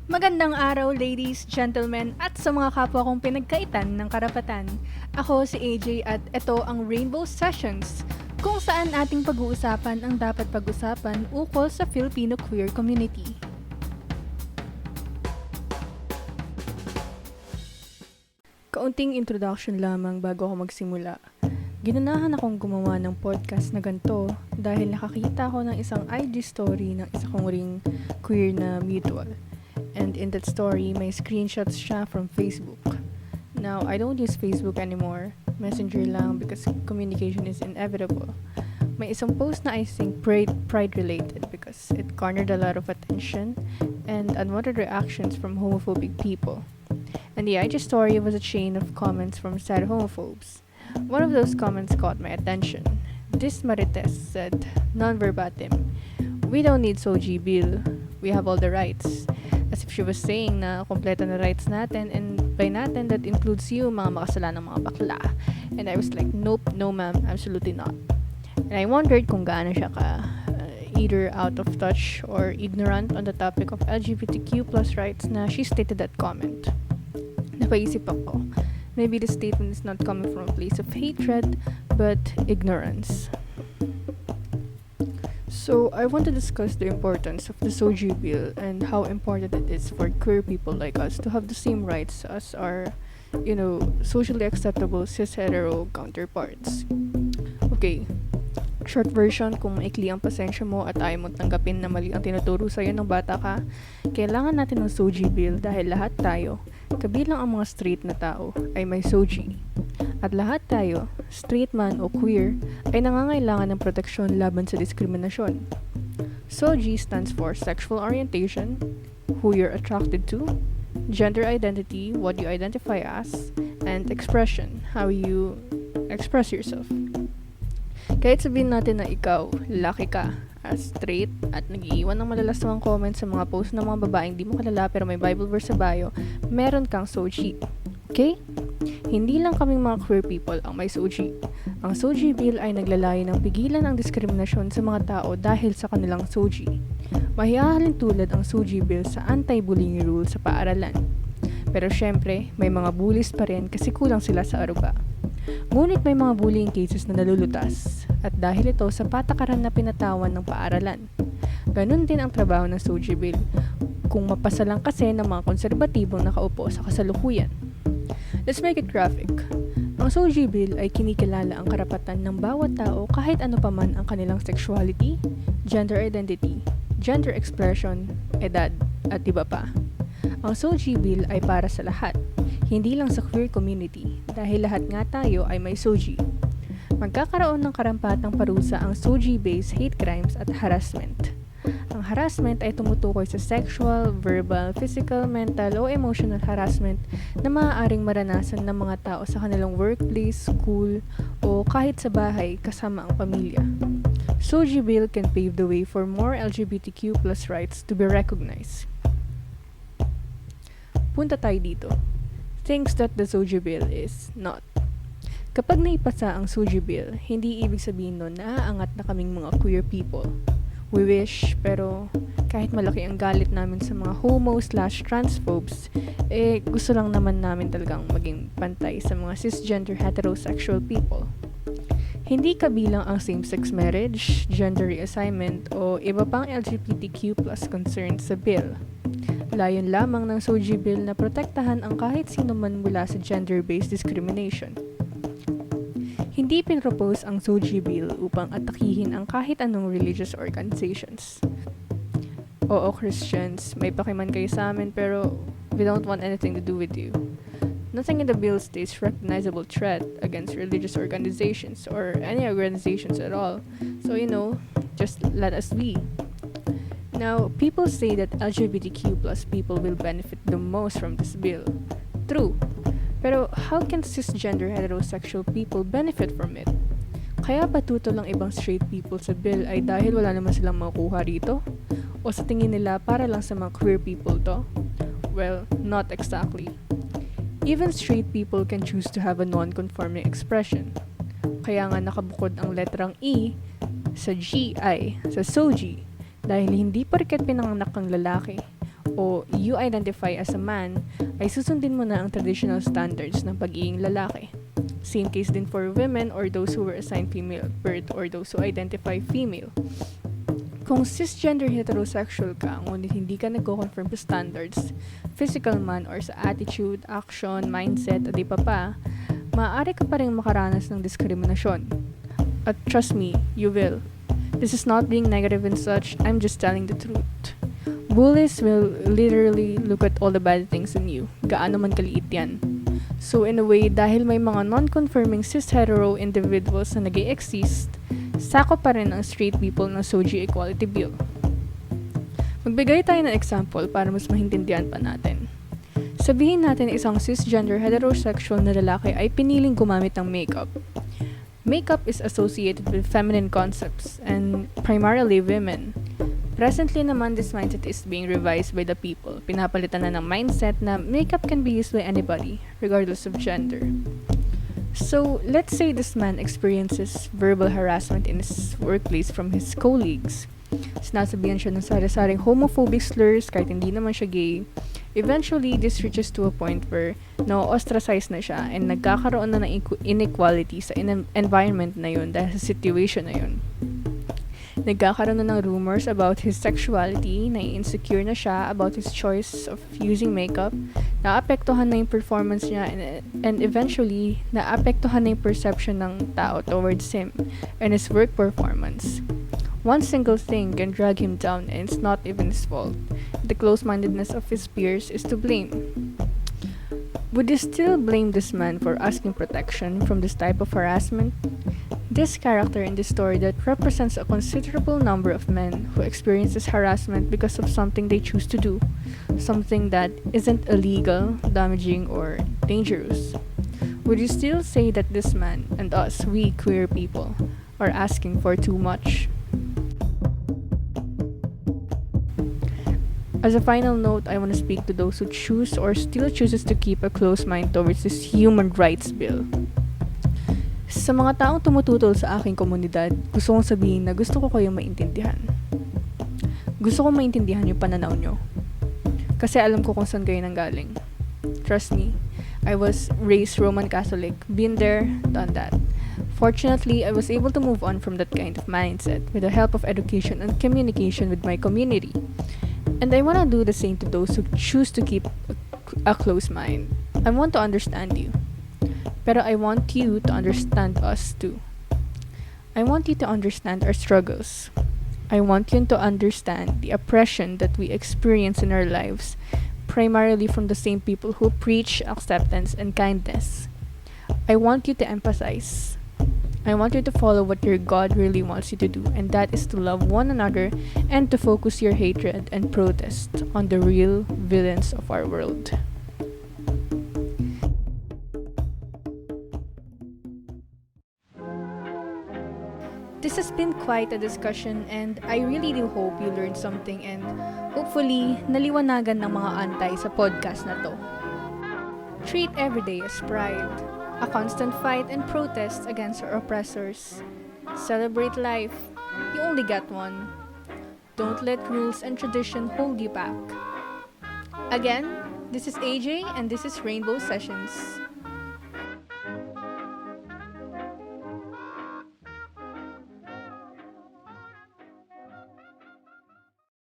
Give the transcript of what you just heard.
Magandang araw ladies, gentlemen at sa mga kapwa kong pinagkaitan ng karapatan. Ako si AJ at ito ang Rainbow Sessions, kung saan ating pag-uusapan ang dapat pag-usapan ukol sa Filipino queer community. Kaunting introduction lamang bago ako magsimula. Ginunahan akong gumawa ng podcast na ganito dahil nakakita ako ng isang IG story ng isa kong ring queer na mutual. And in that story, may screenshots siya from Facebook. Now, I don't use Facebook anymore. Messenger lang because communication is inevitable. May isang post na I think pride-related because it garnered a lot of attention and unwanted reactions from homophobic people. And the IG story was a chain of comments from sad homophobes. One of those comments caught my attention. This Marites said, non-verbatim, "We don't need SOGIE Bill. We have all the rights." As if she was saying na kompleto na rights natin, and by natin, that includes you, mga makasalanang mga bakla. And I was like, nope, no ma'am, absolutely not. And I wondered kung gaano siya either out of touch or ignorant on the topic of LGBTQ plus rights na she stated that comment. Napaisip ako, maybe the statement is not coming from a place of hatred, but ignorance. So, I want to discuss the importance of the SOGIE Bill and how important it is for queer people like us to have the same rights as our, socially acceptable cis-hetero counterparts. Okay, short version, kung maikli ang pasensya mo at ayaw mo tanggapin na mali ang tinuturo sa'yo ng bata ka, kailangan natin ng SOGIE Bill dahil lahat tayo, kabilang ang mga straight na tao, ay may SOGIE. At lahat tayo, straight man o queer, ay nangangailangan ng proteksyon laban sa diskriminasyon. SOGIE stands for sexual orientation, who you're attracted to, gender identity, what you identify as, and expression, how you express yourself. Kahit sabihin natin na ikaw, lalaki ka, as straight, at nag-iiwan ng malalasamang comments sa mga post ng mga babaeng di mo kalala pero may Bible verse sa bio, meron kang SOGIE. Okay? Hindi lang kaming mga queer people ang may SOGIE. Ang SOGIE Bill ay naglalayo ng pigilan ang diskriminasyon sa mga tao dahil sa kanilang SOGIE. Mahihahalin tulad ang SOGIE Bill sa anti-bullying rule sa paaralan. Pero syempre, may mga bullies pa rin kasi kulang sila sa aruga. Ngunit may mga bullying cases na nalulutas at dahil ito sa patakaran na pinatawan ng paaralan. Ganun din ang trabaho ng SOGIE Bill kung mapasa lang kasi ng mga konserbatibong nakaupo sa kasalukuyan. Let's make it graphic. Ang SOGIE Bill ay kinikilala ang karapatan ng bawat tao kahit ano paman ang kanilang sexuality, gender identity, gender expression, edad, at iba pa. Ang SOGIE Bill ay para sa lahat, hindi lang sa queer community dahil lahat nga tayo ay may SOGIE. Magkakaroon ng karampatang parusa ang SOGIE-based hate crimes at harassment. Ang harassment ay tumutukoy sa sexual, verbal, physical, mental o emotional harassment na maaaring maranasan ng mga tao sa kanilang workplace, school, o kahit sa bahay kasama ang pamilya. SOGIE Bill can pave the way for more LGBTQ plus rights to be recognized. Punta tayo dito. Things that the SOGIE Bill is not. Kapag naipasa ang SOGIE Bill, hindi ibig sabihin nun na aangat na kaming mga queer people. We wish, pero kahit malaki ang galit namin sa mga homo/transphobes, gusto lang naman namin talagang maging pantay sa mga cisgender heterosexual people. Hindi kabilang ang same-sex marriage, gender reassignment, o iba pang LGBTQ plus concerns sa bill. Layon lamang ng SOGIE Bill na protektahan ang kahit sino man mula sa gender-based discrimination. Hindi pinropose ang SOGIE Bill upang atakihin ang kahit anong religious organizations. Oo, Christians, may pakiman kayo sa amin pero we don't want anything to do with you. Nothing in the bill states recognizable threat against religious organizations or any organizations at all. So, just let us be. Now, people say that LGBTQ plus people will benefit the most from this bill. True. Pero how can cisgender heterosexual people benefit from it? Kaya ba tutol ang ibang straight people sa bill ay dahil wala naman silang makukuha rito? O sa tingin nila para lang sa mga queer people to? Well, not exactly. Even straight people can choose to have a non-conforming expression. Kaya nga nakabukod ang letrang E sa GI, sa SOGIE, dahil hindi porket pinanganak kang lalaki o you identify as a man, ay susundin mo na ang traditional standards ng pagiging lalaki. Same case din for women or those who were assigned female at birth or those who identify female. Kung cisgender heterosexual ka, ngunit hindi ka nagko-conform sa standards, physical man or sa attitude, action, mindset, at iba pa, maaari ka pa rin makaranas ng diskriminasyon. At trust me, you will. This is not being negative and such, I'm just telling the truth. Bullies will literally look at all the bad things in you, gaano man kaliit yan. So in a way, dahil may mga non-conforming cis-hetero individuals na nag-exist, sako pa rin ang straight people ng SOGIE Equality Bill. Magbigay tayo ng example para mas mahintindihan pa natin. Sabihin natin isang cisgender heterosexual na lalaki ay piniling gumamit ng makeup. Makeup is associated with feminine concepts and primarily women. Presently naman, this mindset is being revised by the people. Pinapalitan na ng mindset na makeup can be used by anybody, regardless of gender. So, let's say this man experiences verbal harassment in his workplace from his colleagues. Sinasabihan siya ng sari-saring homophobic slurs kahit hindi naman siya gay. Eventually, this reaches to a point where na-ostracize na siya and nagkakaroon na ng inequality sa environment na yun dahil sa situation na yun. Nagkakaroon na ng rumors about his sexuality, na-insecure na siya about his choice of using makeup, naapektuhan na yung performance niya, and eventually, naapektuhan na yung perception ng tao towards him and his work performance. One single thing can drag him down and it's not even his fault. The close-mindedness of his peers is to blame. Would you still blame this man for asking protection from this type of harassment? This character in this story that represents a considerable number of men who experiences harassment because of something they choose to do, something that isn't illegal, damaging, or dangerous. Would you still say that this man and us, we queer people, are asking for too much? As a final note, I want to speak to those who choose or still chooses to keep a close mind towards this human rights bill. Sa mga taong tumututol sa aking komunidad, gusto kong sabihin na gusto ko kayong maintindihan. Gusto kong maintindihan yung pananaw nyo. Kasi alam ko kung saan kayo nanggaling. Trust me, I was raised Roman Catholic, been there, done that. Fortunately, I was able to move on from that kind of mindset with the help of education and communication with my community. And I want to do the same to those who choose to keep a close mind. I want to understand you. Pero I want you to understand us too. I want you to understand our struggles. I want you to understand the oppression that we experience in our lives, primarily from the same people who preach acceptance and kindness. I want you to empathize. I want you to follow what your God really wants you to do, and that is to love one another and to focus your hatred and protest on the real villains of our world. This has been quite a discussion and I really do hope you learned something and hopefully naliwanagan ng mga antay sa podcast na to. Treat every day as pride, a constant fight and protest against our oppressors. Celebrate life. You only got one. Don't let rules and tradition hold you back. Again, this is AJ and this is Rainbow Sessions.